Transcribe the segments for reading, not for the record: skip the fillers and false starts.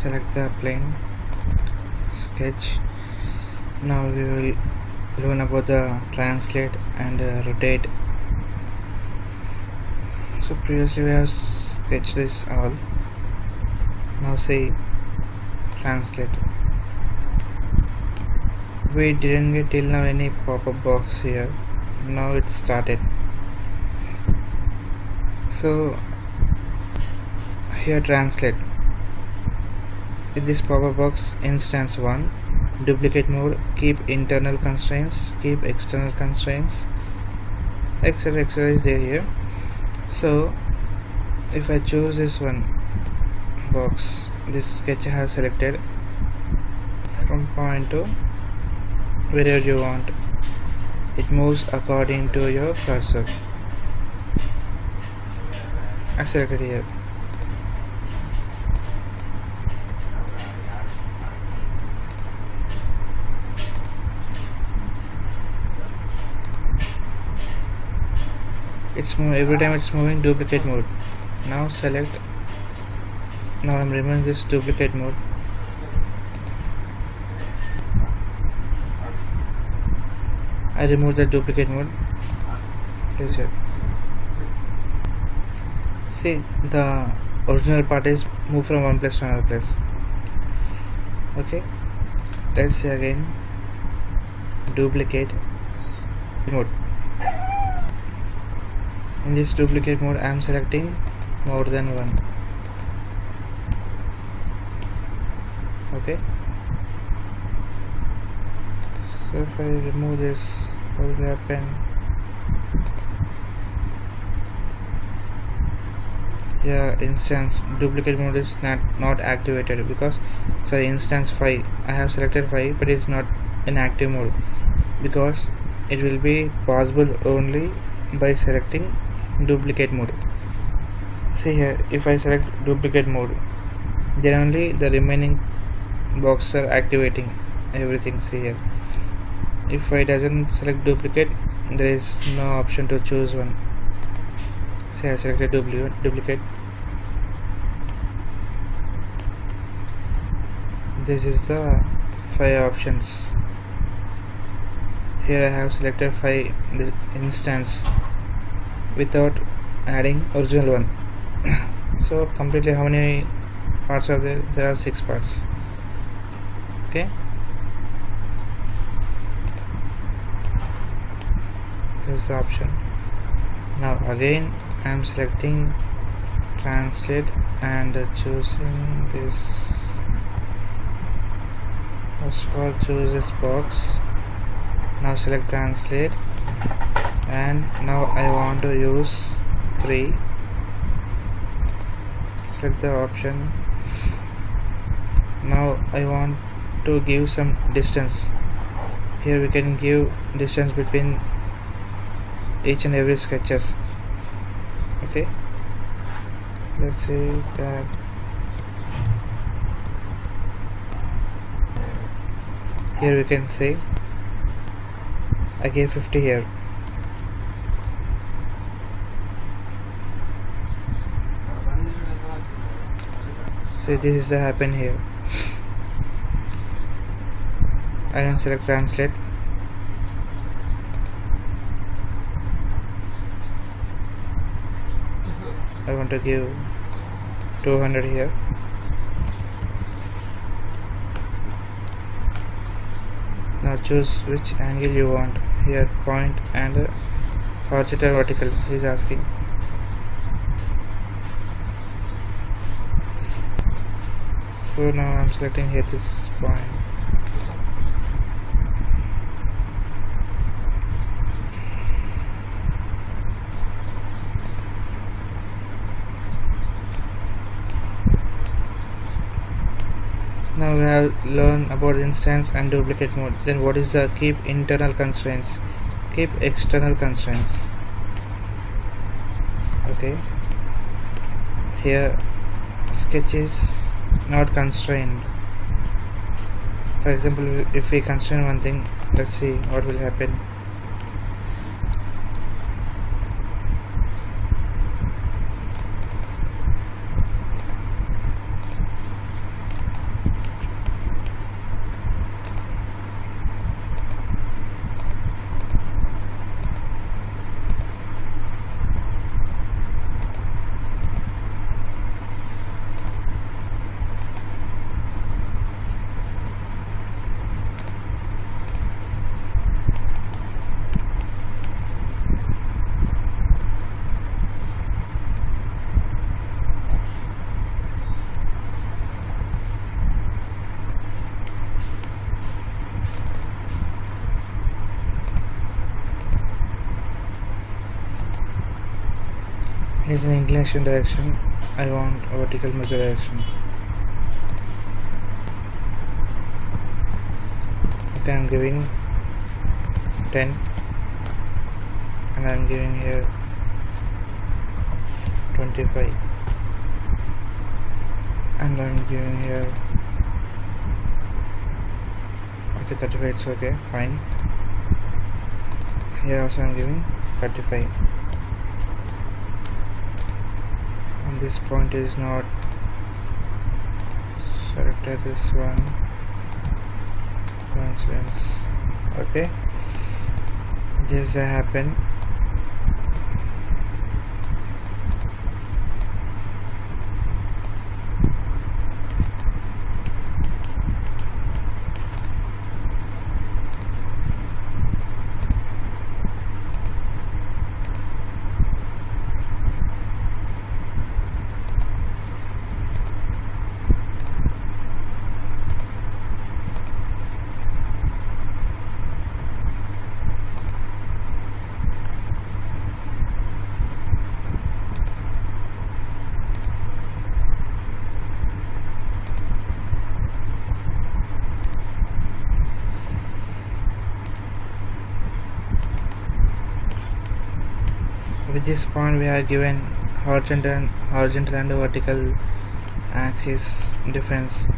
select the plane sketch. Now we will learn about the translate and rotate. So previously we have sketched this all. Now say translate. We didn't get till now any pop-up box here. Now it started. So here translate. In this pop-up box, instance 1, duplicate mode, keep internal constraints, keep external constraints, etc is there here. So if I choose this one box, this sketch I have selected, from point to wherever you want, it moves according to your cursor. I selected here. It's every time it's moving duplicate mode. Now select. Now I'm removing this duplicate mode. I remove the duplicate mode. Please here. See, the original part is moved from one place to another place. Okay, let's see again. Duplicate mode. In this duplicate mode, I am selecting more than one. Okay. So if I remove this, what will happen? Yeah, instance duplicate mode is not activated because instance 5. I have selected 5, but it's not in active mode because it will be possible only by selecting duplicate mode. See here, if I select duplicate mode, then only the remaining boxes are activating everything. See here, if I doesn't select duplicate, there is no option to choose one. See, I selected duplicate. This is the 5 options. Here I have selected 5 instance without adding original one. So completely how many parts are there? There are 6 parts. Okay, this is the option. Now again I am selecting translate and choosing this. First of all, choose this box. Now select translate, and now I want to use 3. Select the option. Now I want to give some distance. Here we can give distance between each and every sketches. Okay, let's see that. Here we can say I gave 50 here. So this is the happen here. I can select translate. I want to give 200 here. Now choose which angle you want. Here point and horizontal vertical he is asking. So now I am selecting here this point. Now we have learned about instance and duplicate mode. Then what is the keep internal constraints, keep external constraints? Okay, here sketch is not constrained. For example, if we constrain one thing, let's see what will happen. It is an inclination direction. I want vertical measure direction. Okay, I'm giving 10 and I'm giving here 25 and I'm giving here okay 35. It's okay, fine. Here also I'm giving 35 and this point is not selected. This one coincidence. Okay, this happened. With this point we are given horizontal and vertical axis difference.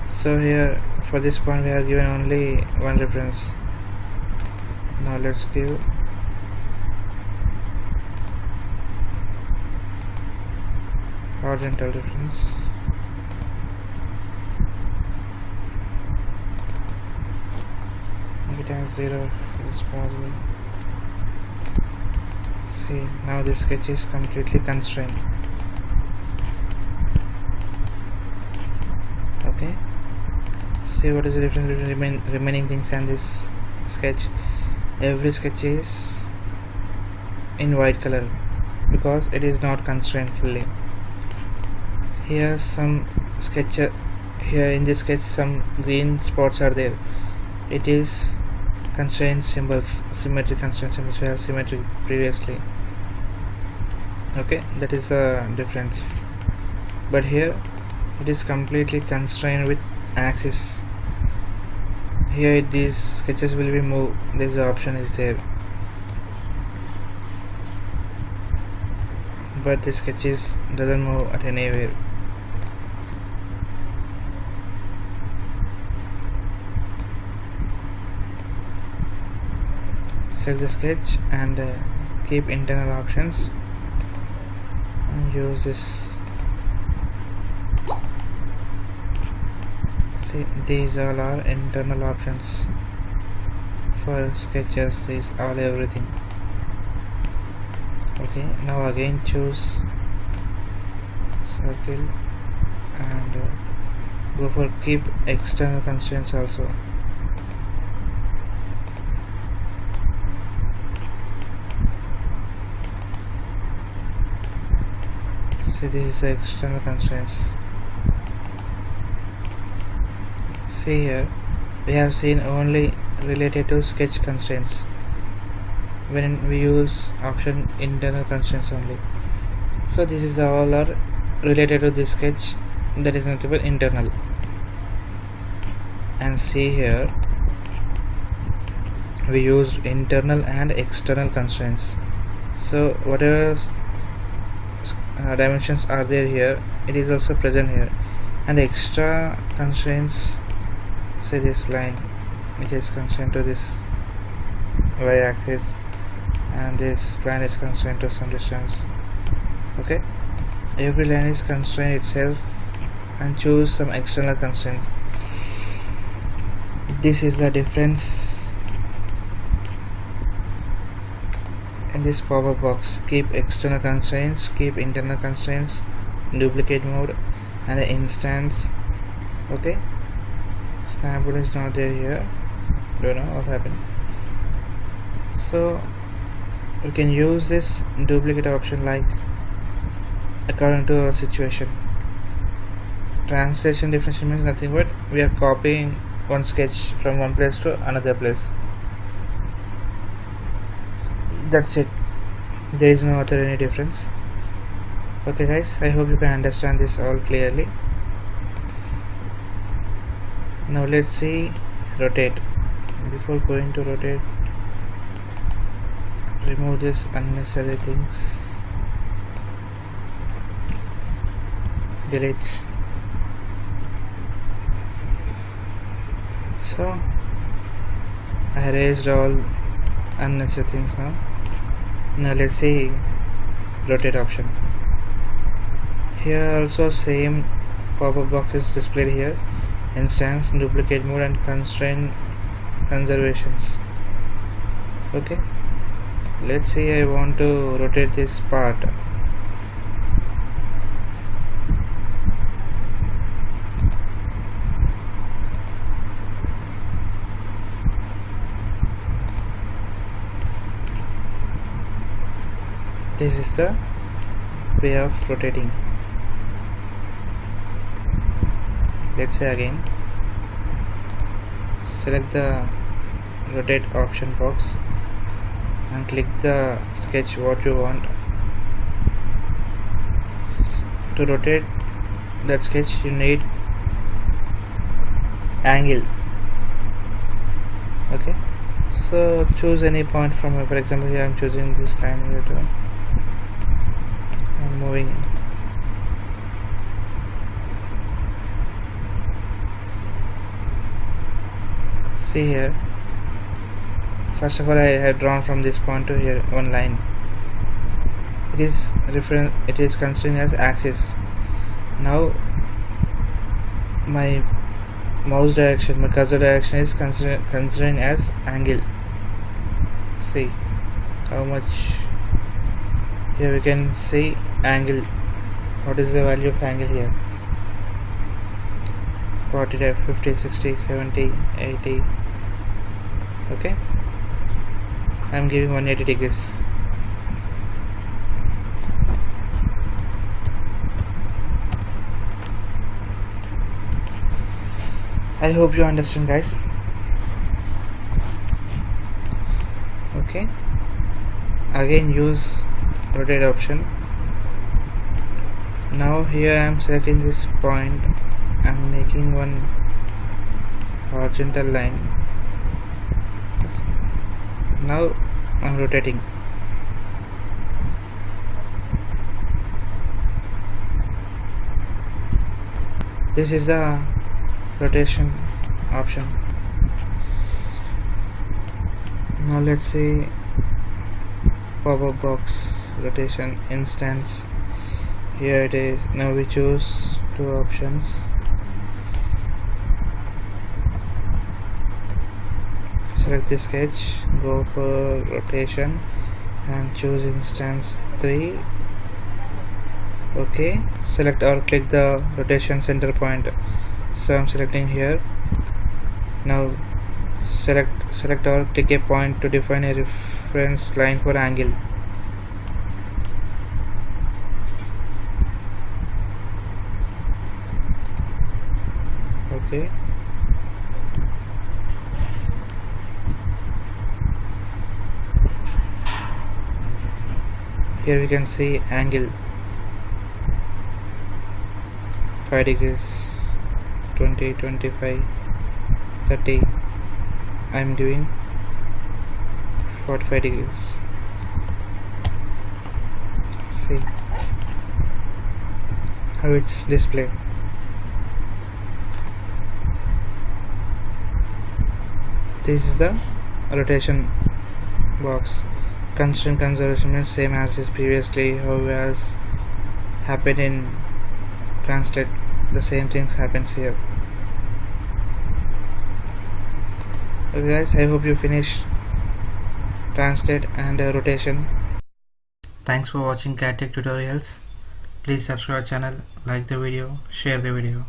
So here for this point we are given only one reference. Now let's give horizontal reference. Make it as 0 if it is possible. See, now this sketch is completely constrained. Okay, see what is the difference between remaining things and this sketch. Every sketch is in white color because it is not constrained fully. Here some sketch, here in this sketch some green spots are there. It is constraint symbols, symmetric constraint symbols. We have symmetric previously. Okay, that is the difference. But here it is completely constrained with axis. Here these sketches will be moved. This option is there, but the sketches doesn't move at anywhere. Select the sketch and keep internal options and use this. See, these all are internal options for sketches. Is all everything. Okay, now again choose circle and go for keep external constraints also. See, this is the external constraints. See here, we have seen only related to sketch constraints when we use option internal constraints only. So this is all are related to this sketch, that is nothing but internal. And see here, we used internal and external constraints. So whatever dimensions are there here, it is also present here. And extra constraints, say this line, it is constrained to this y-axis, and this line is constrained to some distance. Okay, every line is constrained itself, and choose some external constraints. This is the difference in this pop-up box. Keep external constraints, keep internal constraints, duplicate mode, and the instance. Okay, snapboard is not there here, don't know what happened. So we can use this duplicate option like according to our situation. Translation definition means nothing but we are copying one sketch from one place to another place. That's it. There is no other any difference. Okay guys, I hope you can understand this all clearly. Now let's see rotate. Before going to rotate, remove this unnecessary things, delete. So I erased all unnecessary things now. Now let's see rotate option. Here also same pop-up box is displayed here: instance, duplicate mode, and constraint conservations. Okay, let's see, I want to rotate this part. This is the way of rotating. Let's say again, select the rotate option box and click the sketch what you want. To rotate that sketch you need angle. Okay, so choose any point from here. For example, here I am choosing this line here too. I'm moving. See here, first of all I had drawn from this point to here one line. It is reference, it is considered as axis. Now my mouse direction, my cursor direction is considering as angle. See how much here we can see angle. What is the value of angle here? 40, 50, 60, 70, 80. Okay, I am giving 180 degrees. I hope you understand guys. Okay, again use rotate option. Now here I am selecting this point, I am making one horizontal line. Now I am rotating. This is the rotation option. Now let's see pop-up box rotation instance. Here it is. Now we choose two options. Select the sketch, go for rotation and choose instance 3. Okay, select or click the rotation center point. So I'm selecting here. Now select or click a point to define a reference line for angle. Okay, here we can see angle 5 degrees, 20, 25, 30. I am doing 45 degrees. See how it's displayed. This is the rotation box. Constraint conservation is same as is previously. How as happened in translate, the same things happens here. Okay guys, I hope you finished translate and rotation. Thanks for watching CAD Tech tutorials. Please subscribe our channel, like the video, share the video.